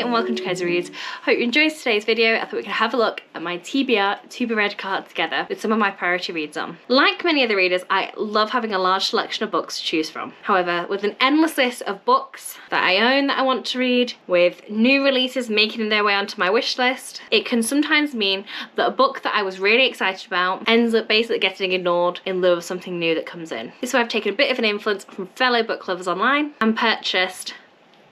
and welcome to Cozy Reads. Hope you enjoyed today's video. I thought we could have a look at my TBR Cart together with some of my priority reads on. Like many other readers, I love having a large selection of books to choose from. However, with an endless list of books that I own that I want to read, with new releases making their way onto my wish list, it can sometimes mean that a book that I was really excited about ends up basically getting ignored in lieu of something new that comes in. This is why I've taken a bit of an influence from fellow book lovers online and purchased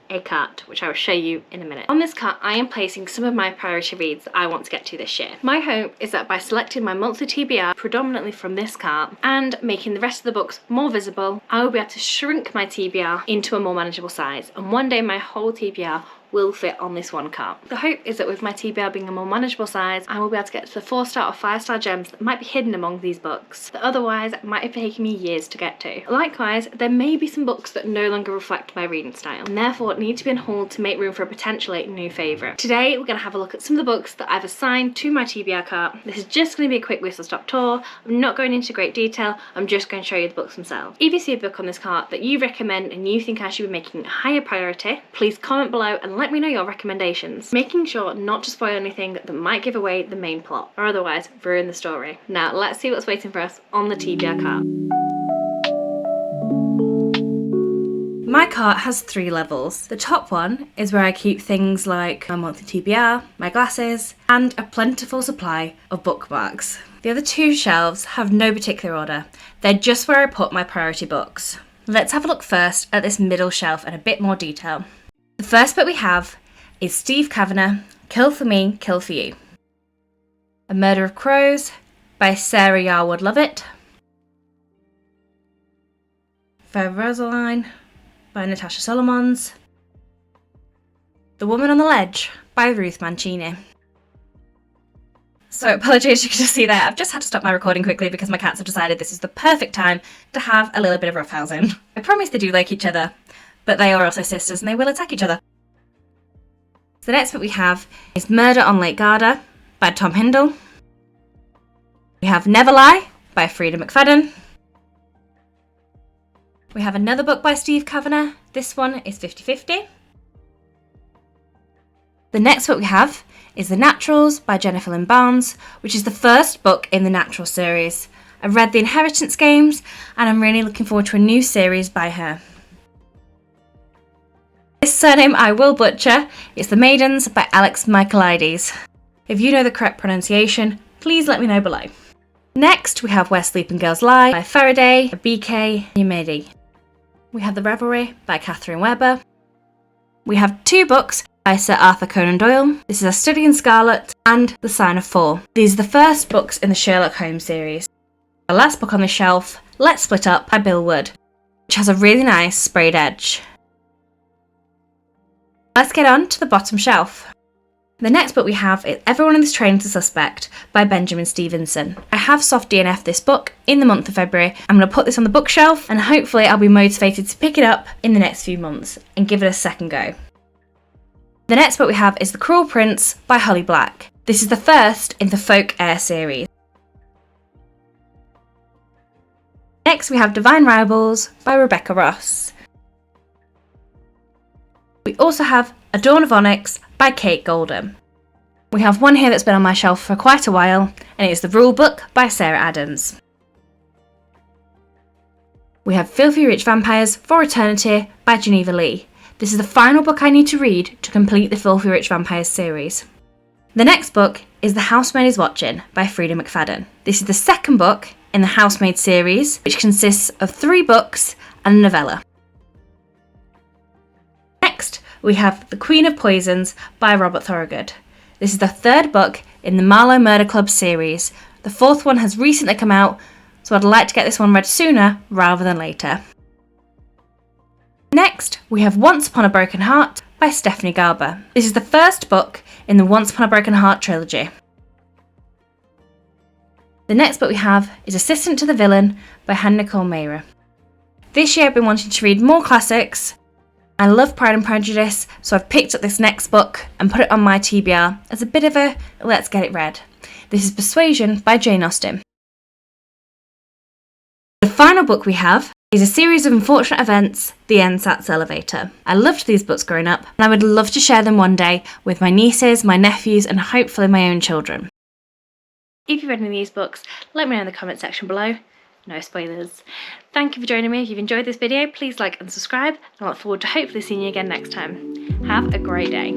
a cart, which I will show you in a minute. On this cart, I am placing some of my priority reads that I want to get to this year. My hope is that by selecting my monthly TBR predominantly from this cart and making the rest of the books more visible, I will be able to shrink my TBR into a more manageable size, and one day my whole TBR will fit on this one cart. The hope is that with my TBR being a more manageable size, I will be able to get to the 4-star or 5-star gems that might be hidden among these books that otherwise might have taken me years to get to. Likewise, there may be some books that no longer reflect my reading style and therefore need to be on hold to make room for a potentially new favourite. Today we're going to have a look at some of the books that I've assigned to my TBR cart. This is just going to be a quick whistle stop tour. I'm not going into great detail, I'm just going to show you the books themselves. If you see a book on this cart that you recommend and you think I should be making a higher priority, please comment below and let me know your recommendations, making sure not to spoil anything that might give away the main plot or otherwise ruin the story. Now let's see what's waiting for us on the TBR cart. My cart has 3 levels. The top one is where I keep things like my monthly TBR, my glasses, and a plentiful supply of bookmarks. The other 2 shelves have no particular order. They're just where I put my priority books. Let's have a look first at this middle shelf in a bit more detail. The first book we have is Steve Kavanagh, Kill for Me, Kill for You. A Murder of Crows by Sarah Yarwood Lovett. Fair Rosaline by Natasha Solomons. The Woman on the Ledge by Ruth Mancini. So apologies, you can just see that I've just had to stop my recording quickly because my cats have decided this is the perfect time to have a little bit of roughhousing. I promise they do like each other, but they are also sisters and they will attack each other. The next book we have is Murder on Lake Garda by Tom Hindle. We have Never Lie by Frida McFadden. We have another book by Steve Kavanagh. This one is 50-50. The next book we have is The Naturals by Jennifer Lynn Barnes, which is the first book in the Natural series. I've read The Inheritance Games and I'm really looking forward to a new series by her. This surname I will butcher. It's The Maidens by Alex Michaelides. If you know the correct pronunciation, please let me know below. Next, we have Where Sleeping Girls Lie by Faraday, B.K. Umedi. We have The Revelry by Catherine Webber. We have 2 books by Sir Arthur Conan Doyle. This is A Study in Scarlet and The Sign of 4. These are the first books in the Sherlock Holmes series. The last book on the shelf, Let's Split Up by Bill Wood, which has a really nice sprayed edge. Let's get on to the bottom shelf. The next book we have is Everyone in This Train is a Suspect by Benjamin Stevenson. I have soft DNF this book in the month of February. I'm going to put this on the bookshelf and hopefully I'll be motivated to pick it up in the next few months and give it a second go. The next book we have is The Cruel Prince by Holly Black. This is the first in the Folk Heir series. Next we have Divine Rivals by Rebecca Ross. We also have A Dawn of Onyx by Kate Goldham. We have one here that's been on my shelf for quite a while, and it is The Rule Book by Sarah Adams. We have Filthy Rich Vampires for Eternity by Geneva Lee. This is the final book I need to read to complete the Filthy Rich Vampires series. The next book is The Housemaid is Watching by Frida McFadden. This is the second book in the Housemaid series, which consists of 3 books and a novella. Next, we have The Queen of Poisons by Robert Thorogood. This is the 3rd book in the Marlowe Murder Club series. The 4th one has recently come out, so I'd like to get this one read sooner rather than later. Next, we have Once Upon a Broken Heart by Stephanie Garber. This is the 1st book in the Once Upon a Broken Heart trilogy. The next book we have is Assistant to the Villain by Hannah Nicole Mayra. This year I've been wanting to read more classics. I love Pride and Prejudice, so I've picked up this next book and put it on my TBR as a bit of a let's get it read. This is Persuasion by Jane Austen. The final book we have is A Series of Unfortunate Events, The Ersatz Elevator. I loved these books growing up, and I would love to share them one day with my nieces, my nephews, and hopefully my own children. If you've read any of these books, let me know in the comment section below. No spoilers. Thank you for joining me. If you've enjoyed this video, please like and subscribe, and I look forward to hopefully seeing you again next time. Have a great day.